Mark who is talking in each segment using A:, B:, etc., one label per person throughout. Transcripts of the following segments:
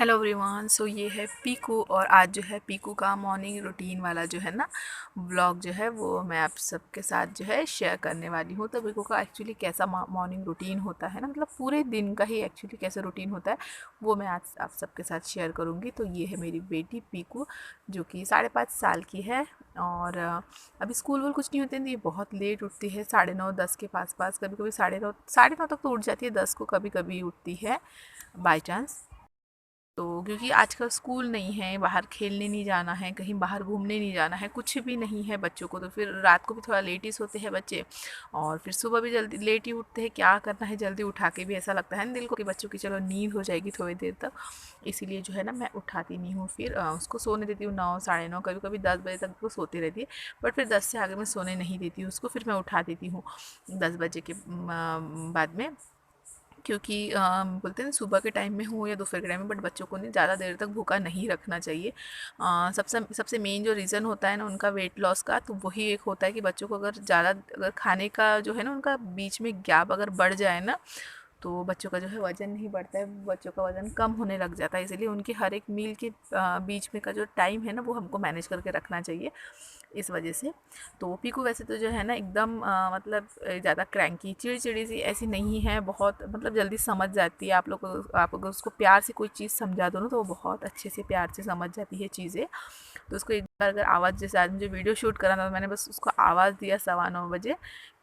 A: Hello everyone. सो ये है पीकू और आज जो है पीकू का मॉर्निंग रूटीन वाला जो है ना व्लॉग जो है वो मैं आप सबके साथ जो है शेयर करने वाली हूँ। तो पीकू का एक्चुअली कैसा मॉर्निंग रूटीन होता है ना, मतलब पूरे दिन का ही एक्चुअली कैसा रूटीन होता है वो मैं आज आप सबके साथ शेयर करूँगी। तो ये है मेरी बेटी पीकू जो कि 5.5 साल की है और अभी स्कूल वूल कुछ नहीं होते हैं। ये बहुत लेट उठती है, 9:30 10 के पास, कभी कभी 9:30 तक तो उठ जाती है, 10 को कभी कभी उठती है बाई चांस। तो क्योंकि आजकल स्कूल नहीं है, बाहर खेलने नहीं जाना है, कहीं बाहर घूमने नहीं जाना है, कुछ भी नहीं है बच्चों को, तो फिर रात को भी थोड़ा लेट ही सोते हैं बच्चे और फिर सुबह भी जल्दी लेट ही उठते हैं। क्या करना है, जल्दी उठा के भी ऐसा लगता है ना दिल को कि बच्चों की चलो नींद हो जाएगी थोड़ी देर तक, इसीलिए जो है ना मैं उठाती नहीं हूँ। फिर उसको सोने देती हूँ 9 9:30, कभी कभी 10 बजे तक वो सोती रहती है, बट फिर 10 से आगे मैं सोने नहीं देती हूँ उसको। फिर मैं उठा देती हूँ 10 बजे के बाद में, क्योंकि बोलते हैं ना सुबह के टाइम में हो या दोपहर के टाइम में, बट बच्चों को नहीं ज़्यादा देर तक भूखा नहीं रखना चाहिए। सबसे सबसे मेन जो रीज़न होता है ना उनका वेट लॉस का, तो वही एक होता है कि बच्चों को अगर खाने का जो है ना उनका बीच में गैप अगर बढ़ जाए ना, तो बच्चों का जो है वज़न नहीं बढ़ता है, बच्चों का वज़न कम होने लग जाता है। इसीलिए उनकी हर एक मील के बीच में का जो टाइम है ना वो हमको मैनेज करके रखना चाहिए, इस वजह से। तो पीकू वैसे तो जो है ना एकदम मतलब ज़्यादा क्रैंकी चिड़चिड़ी सी ऐसी नहीं है, बहुत मतलब जल्दी समझ जाती है। आप अगर उसको प्यार से कोई चीज़ समझा दो ना तो वो बहुत अच्छे से प्यार से समझ जाती है चीज़ें। तो उसको एक बार अगर आवाज़, जैसे आज मुझे वीडियो शूट करना था तो मैंने बस उसको आवाज़ दिया 9:15 बजे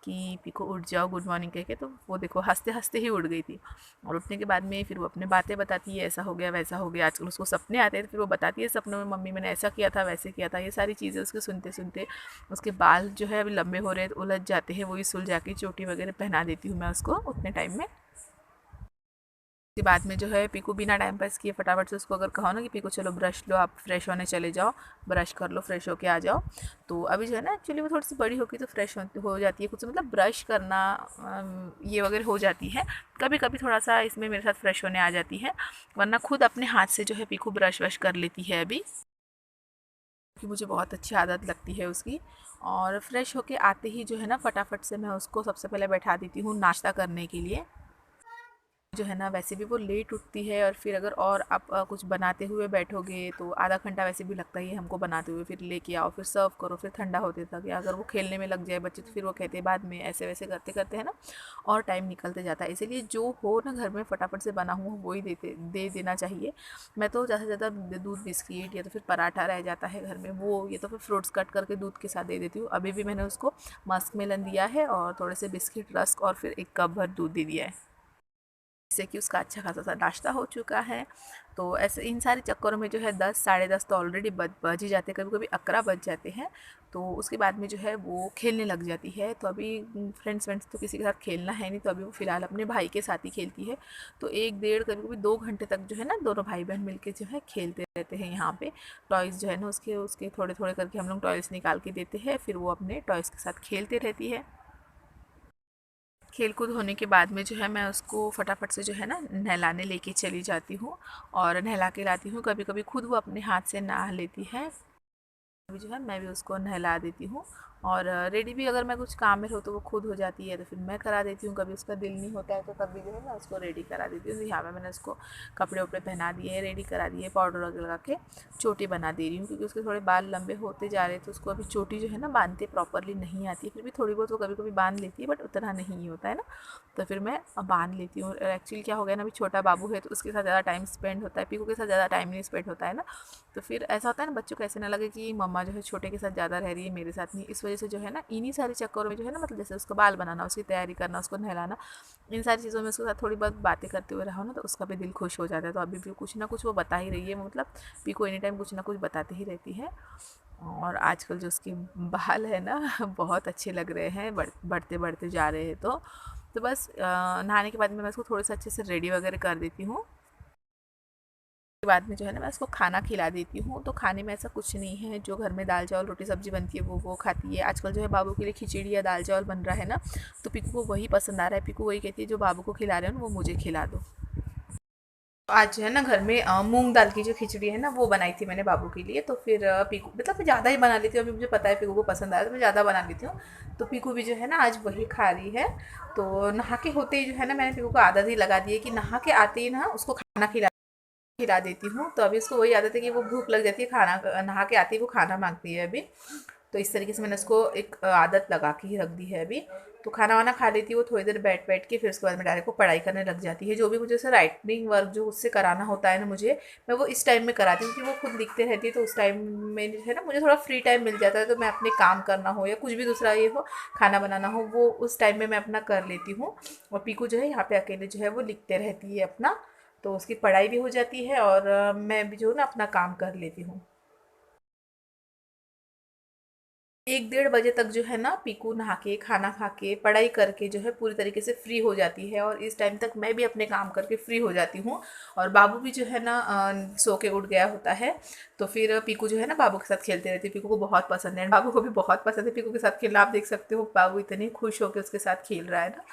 A: कि पीको उठ जाओ गुड मॉर्निंग कह के, तो वो देखो हंसते हंसते ही उठ गई थी। और उठने के बाद में फिर वो अपने बातें बताती है, ऐसा हो गया वैसा हो गया। आजकल उसको सपने आते हैं तो फिर वो बताती है सपनों में, मम्मी मैंने ऐसा किया था वैसे किया था। ये सारी चीज़ें उसके सुनते सुनते उसके बाल जो है अभी लंबे हो रहे हैं तो उलझ जाते हैं, वही सुलझा के चोटी वगैरह पहना देती हूँ मैं उसको उतने टाइम में। उसके बाद में जो है पीकू बिना टाइम पास किए फटाफट से उसको अगर कहो ना कि पीकू चलो ब्रश लो, आप फ्रेश होने चले जाओ, ब्रश कर लो, फ्रेश होके आ जाओ। तो अभी जो है ना एक्चुअली वो थोड़ी सी बड़ी होगी तो फ्रेश हो जाती है, कुछ मतलब ब्रश करना ये वगैरह हो जाती है। कभी कभी थोड़ा सा इसमें मेरे साथ फ्रेश होने आ जाती है, वरना खुद अपने हाथ से जो है पीकू ब्रश वश कर लेती है अभी, कि मुझे बहुत अच्छी आदत लगती है उसकी। और फ्रेश होके आते ही जो है ना फटाफट से मैं उसको सबसे पहले बैठा देती हूँ नाश्ता करने के लिए। जो है ना वैसे भी वो लेट उठती है और फिर अगर और आप कुछ बनाते हुए बैठोगे तो आधा घंटा वैसे भी लगता ही है हमको बनाते हुए, फिर लेके आओ, फिर सर्व करो, फिर ठंडा होते तक, या अगर वो खेलने में लग जाए बच्चे तो फिर वो कहते हैं बाद में, ऐसे वैसे करते करते है ना और टाइम निकलते जाता है। इसीलिए जो हो ना घर में फटाफट से बना हुआ वही दे देना चाहिए। मैं तो ज़्यादा से ज़्यादा दूध बिस्किट या तो फिर पराठा रह जाता है घर में वो, या तो फिर फ्रूट्स कट करके दूध के साथ दे देती हूँ। अभी भी मैंने उसको मस्क मेलन दिया है और थोड़े से बिस्किट, रस्क और फिर 1 कप भर दूध दे दिया है, जिससे कि उसका अच्छा खासा सा नाश्ता हो चुका है। तो ऐसे इन सारे चक्करों में जो है 10 10:30 तो ऑलरेडी बज ही जाते हैं, कभी कभी 11 बज जाते हैं। तो उसके बाद में जो है वो खेलने लग जाती है। तो अभी फ्रेंड्स तो किसी के साथ खेलना है नहीं, तो अभी वो फ़िलहाल अपने भाई के साथ ही खेलती है। तो 1 डेढ़ कभी कभी 2 घंटे तक जो है ना दोनों भाई बहन मिलके जो है खेलते रहते हैं यहाँ पे। टॉयज़ जो है ना उसके उसके थोड़े थोड़े करके हम लोग टॉयज़ निकाल के देते हैं, फिर वो अपने टॉयज़ के साथ खेलते रहती है। खेल कूद होने के बाद में जो है मैं उसको फटाफट से जो है ना नहलाने लेके चली जाती हूँ और नहला के लाती हूँ। कभी कभी खुद वो अपने हाथ से नहा लेती है, अभी जो है मैं भी उसको नहला देती हूँ। और रेडी भी अगर मैं कुछ काम में हो तो वो खुद हो जाती है, तो फिर मैं करा देती हूँ। कभी उसका दिल नहीं होता है तो तब भी जो है मैं उसको रेडी करा देती हूँ। तो यहाँ पे मैंने उसको कपड़े वपड़े पहना दिए हैं, रेडी करा दिए, पाउडर वगैरह लगा के चोटी बना दे रही हूँ, क्योंकि उसके थोड़े बाल लंबे होते जा रहे हैं तो उसको अभी चोटी जो है ना बांधते प्रॉपरली नहीं आती है। फिर भी थोड़ी बहुत वो कभी कभी बांध लेती है, बट उतना नहीं होता है ना, तो फिर मैं बांध लेती हूँ। एक्चुअली क्या हो गया ना, अभी छोटा बाबू है तो उसके साथ ज़्यादा टाइम स्पेंड होता है, पीकू के साथ ज़्यादा टाइम नहीं स्पेंड होता है ना। तो फिर ऐसा होता है ना बच्चों को ऐसे ना लगे कि मम्मा जो है छोटे के साथ ज़्यादा रह रही है, मेरे साथ नहीं। इस वजह से जो है ना इन्हीं सारे चक्करों में जो है ना, मतलब जैसे उसको बाल बनाना, उसकी तैयारी करना, उसको नहलाना, इन सारी चीज़ों में उसके साथ थोड़ी बहुत बातें करते हुए रहो ना तो उसका भी दिल खुश हो जाता है। तो अभी भी कुछ ना कुछ वो बता ही रही है, मतलब पीको एनी टाइम कुछ ना कुछ बताती ही रहती है। और आजकल जो उसके बाल है ना बहुत अच्छे लग रहे हैं, बढ़ते बढ़ते जा रहे हैं। तो बस नहाने के बाद में मैं उसको थोड़ा सा अच्छे से रेडी वगैरह कर देती हूँ। के बाद में जो है ना मैं उसको खाना खिला देती हूँ। तो खाने में ऐसा कुछ नहीं है, जो घर में दाल चावल रोटी सब्जी बनती है वो खाती है। आजकल जो है बाबू के लिए खिचड़ी या दाल चावल बन रहा है ना, तो पीकू को वही पसंद आ रहा है। पीकू वही कहती है जो बाबू को खिला रहे हो ना वो मुझे खिला दो। आज जो है ना घर में मूंग दाल की जो खिचड़ी है ना वो बनाई थी मैंने बाबू के लिए। तो फिर पीकू मतलब मैं ज़्यादा ही बना लेती हूँ, अभी मुझे पता है पीकू को पसंद आया तो मैं ज़्यादा बना लेती हूँ। तो पीकू भी जो है ना आज वही खा रही है। तो नहा के होते ही जो है ना मैंने पीकू को आदत ही लगा दी है कि नहा के आते ही ना उसको खाना खिला खिला देती हूँ। तो अभी उसको वही आदत है कि वो भूख लग जाती है, खाना नहा के आती है वो खाना मांगती है अभी। तो इस तरीके से मैंने उसको एक आदत लगा के ही रख दी है अभी। तो खाना वाना खा लेती है वो थोड़ी देर बैठ बैठ के, फिर उसके बाद में डायरेक्ट वो पढ़ाई करने लग जाती है। जो भी मुझे उसे राइटिंग वर्क जो उससे कराना होता है ना मुझे, मैं वो इस टाइम में कराती हूँ क्योंकि वो खुद लिखते रहती है। तो उस टाइम में जो है ना मुझे थोड़ा फ्री टाइम मिल जाता है, तो मैं अपने काम करना हो या कुछ भी दूसरा ये हो, खाना बनाना हो, वो उस टाइम में मैं अपना कर लेती हूँ। और पीकू जो है यहाँ पे अकेले जो है वो लिखते रहती है अपना। तो उसकी पढ़ाई भी हो जाती है और मैं भी जो है ना अपना काम कर लेती हूँ। 1 डेढ़ बजे तक जो है ना पीकू नहा के खाना खा के पढ़ाई करके जो है पूरी तरीके से फ्री हो जाती है, और इस टाइम तक मैं भी अपने काम करके फ्री हो जाती हूँ। और बाबू भी जो है ना सो के उठ गया होता है। तो फिर पीकू जो है ना बाबू के साथ खेलते रहती है। पीकू को बहुत पसंद है, बाबू को भी बहुत पसंद है पीकू के साथ खेलना। आप देख सकते हो बाबू इतने खुश होकर उसके साथ खेल रहा है ना।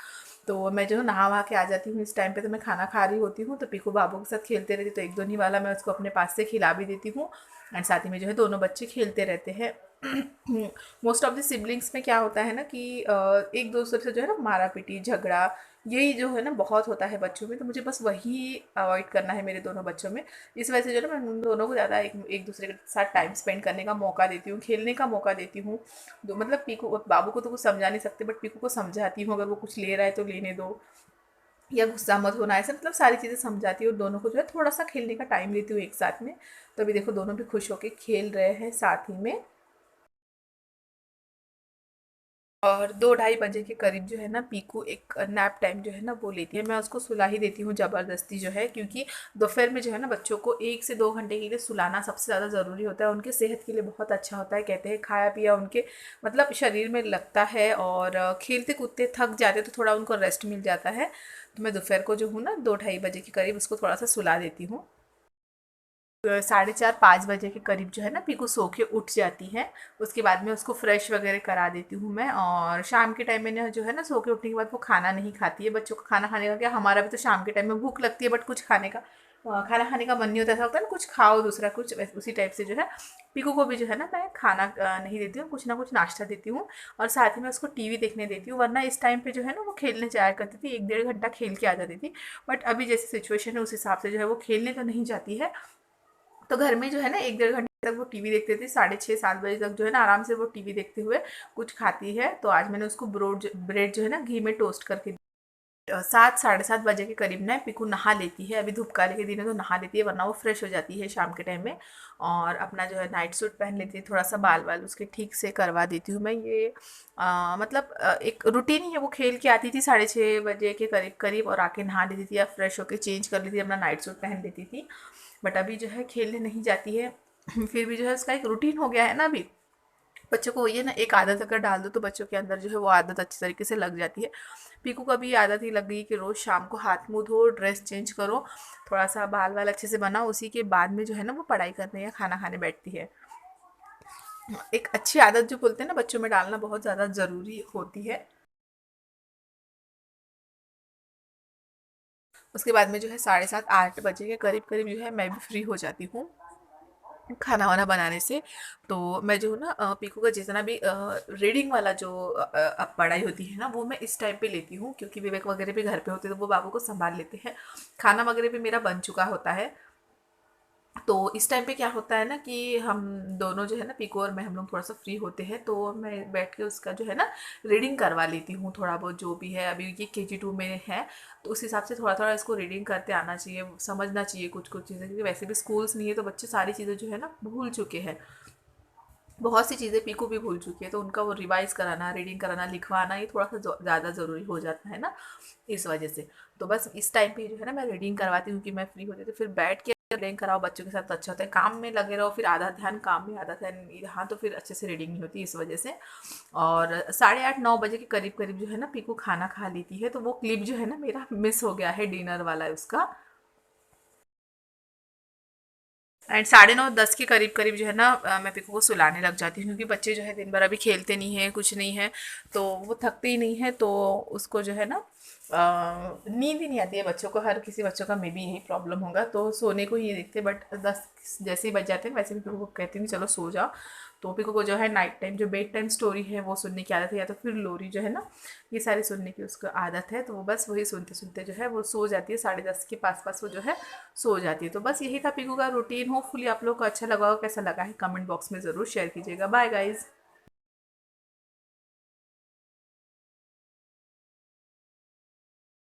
A: तो मैं जो नहा वहा के आ जाती हूँ इस टाइम पे, तो मैं खाना खा रही होती हूँ, तो पीकू बाबू के साथ खेलते रहती। तो एक दो नहीं वाला मैं उसको अपने पास से खिला भी देती हूँ। एंड साथ ही में जो है दोनों बच्चे खेलते रहते हैं। मोस्ट ऑफ द सिबलिंग्स में क्या होता है ना कि एक दूसरे से जो है ना मारा पीटी झगड़ा, यही जो है ना बहुत होता है बच्चों में। तो मुझे बस वही अवॉइड करना है मेरे दोनों बच्चों में। इस वजह से जो है ना मैं उन दोनों को ज़्यादा एक एक दूसरे के साथ टाइम स्पेंड करने का मौका देती हूँ, खेलने का मौका देती हूँ। मतलब पीकू बाबू को तो कुछ समझा नहीं सकते, बट पीकू को समझाती हूँ, अगर वो कुछ ले रहा है तो लेने दो, या गुस्सा मत होना, ऐसे मतलब सारी चीज़ें समझाती हूँ। दोनों को जो है थोड़ा सा खेलने का टाइम देती हूँ एक साथ में। तो अभी देखो दोनों भी खुश होकर खेल रहे हैं साथ ही में। और 2 ढाई बजे के करीब जो है ना पीकू एक नैप टाइम जो है ना वो लेती है। मैं उसको सुला ही देती हूँ ज़बरदस्ती जो है, क्योंकि दोपहर में जो है ना बच्चों को 1 से 2 घंटे के लिए सुलाना सबसे ज़्यादा ज़रूरी होता है। उनके सेहत के लिए बहुत अच्छा होता है, कहते हैं खाया पिया उनके मतलब शरीर में लगता है, और खेलते कूदते थक जाते तो थोड़ा उनको रेस्ट मिल जाता है। तो मैं दोपहर को जो हूँ ना 2 ढाई बजे के करीब उसको थोड़ा सा सुला देती हूँ। 4:30 5 बजे के करीब जो है ना पीकू सो के उठ जाती है। उसके बाद में उसको फ्रेश वगैरह करा देती हूँ मैं। और शाम के टाइम में जो है ना सो के उठने के बाद वो खाना नहीं खाती है। बच्चों का खाना खाने का क्या, हमारा भी तो शाम के टाइम में भूख लगती है, बट कुछ खाने का खाना खाने का मन नहीं होता। ऐसा होता है ना कुछ खाओ दूसरा कुछ, उसी टाइप से जो है पीकू को भी जो है ना मैं खाना नहीं देती हूँ, कुछ ना कुछ नाश्ता देती हूँ। और साथ ही में उसको टीवी देखने देती हूँ, वरना इस टाइम पे जो है ना वो खेलने जाया करती थी, 1 डेढ़ घंटा खेल के आ जाती थी। बट अभी जैसी सिचुएशन है उस हिसाब से जो है वो खेलने तो नहीं जाती है। तो घर में जो है ना 1 डेढ़ घंटे तक वो टीवी देखते थे, 6:30 7 बजे तक जो है ना आराम से वो टीवी देखते हुए कुछ खाती है। तो आज मैंने उसको ब्रेड जो है ना घी में टोस्ट करके 7 साढ़े 7 बजे के करीब ना पिकू नहा लेती है। अभी धूपकाले के दिन है तो नहा लेती है, वरना वो फ्रेश हो जाती है शाम के टाइम में। और अपना जो है नाइट सूट पहन लेती है, थोड़ा सा बाल वाल उसके ठीक से करवा देती हूँ मैं। ये मतलब एक रूटीन ही है। वो खेल के आती थी 6:30 बजे के करीब करीब, और आके नहा लेती थी या फ्रेश होकर चेंज कर लेती थी, अपना नाइट सूट पहन लेती थी। बट अभी जो है खेलने नहीं जाती है। फिर भी जो है उसका एक रूटीन हो गया है ना अभी। बच्चों को वही है ना, एक आदत अगर डाल दो तो बच्चों के अंदर जो है वो आदत अच्छी तरीके से लग जाती है। पीकू का भी आदत ही लग गई कि रोज़ शाम को हाथ मुँह धो, ड्रेस चेंज करो, थोड़ा सा बाल वाल अच्छे से बनाओ, उसी के बाद में जो है ना वो पढ़ाई करने या खाना खाने बैठती है। एक अच्छी आदत जो बोलते हैं ना बच्चों में डालना बहुत ज़्यादा ज़रूरी होती है। उसके बाद में जो है 7:30 8 बजे के करीब करीब जो है मैं भी फ्री हो जाती हूँ खाना वाना बनाने से। तो मैं जो हूँ ना पीकू का जितना भी रीडिंग वाला जो पढ़ाई होती है ना वो मैं इस टाइम पे लेती हूँ, क्योंकि विवेक वगैरह भी घर पे होते हैं तो वो बाबू को संभाल लेते हैं। खाना वगैरह भी मेरा बन चुका होता है। तो इस टाइम पे क्या होता है ना कि हम दोनों जो है ना पीकू और मैं हम लोग थोड़ा सा फ्री होते हैं, तो मैं बैठ के उसका जो है ना रीडिंग करवा लेती हूँ थोड़ा बहुत जो भी है। अभी ये KG 2 में है, तो उस हिसाब से थोड़ा थोड़ा इसको रीडिंग करते आना चाहिए, समझना चाहिए कुछ कुछ चीज़ें, क्योंकि वैसे भी स्कूल्स नहीं है तो बच्चे सारी चीज़ें जो है ना भूल चुके हैं। बहुत सी चीज़ें पीकू भी भूल चुकी है, तो उनका वो रिवाइज कराना, रीडिंग कराना, लिखवाना ये थोड़ा सा ज़्यादा ज़रूरी हो जाता है ना, इस वजह से। तो बस इस टाइम पे जो है ना मैं रीडिंग करवाती हूँ कि मैं फ्री होती हूँ, तो फिर बैठ के रीडिंग कराओ बच्चों के साथ तो अच्छा होता है। काम में लगे रहो फिर आधा ध्यान काम में आधा ध्यान यहाँ, तो फिर अच्छे से रीडिंग नहीं होती इस वजह से। और 8:30 9 बजे के करीब करीब जो है ना पीकू खाना खा लेती है, तो वो क्लिप जो है ना मेरा मिस हो गया है डिनर वाला है उसका। एंड 9:30 10 के करीब करीब जो है ना मैं पिकू को सुलाने लग जाती हूँ, क्योंकि बच्चे जो है दिन भर अभी खेलते नहीं है कुछ नहीं है, तो वो थकते ही नहीं है। तो उसको जो है ना नींद ही नहीं आती है बच्चों को, हर किसी बच्चों का मे बी यही प्रॉब्लम होगा, तो सोने को ही देखते, बट 10 जैसे ही बज जाते हैं वैसे भी पिको को कहती हूँ चलो सो जाओ। तो पिको को जो है नाइट टाइम जो बेड टाइम स्टोरी है वो सुनने की आदत है, या तो फिर लोरी जो है ना, ये सारी सुनने की उसको आदत है, तो वो बस वही सुनते सुनते जो है वो सो जाती है, 10:30 के पास पास वो जो है सो जाती है। तो बस यही था पिको का रूटीन। होपफुली आप लोग को अच्छा लगा हो, कैसा लगा है कमेंट बॉक्स में ज़रूर शेयर कीजिएगा। Bye guys.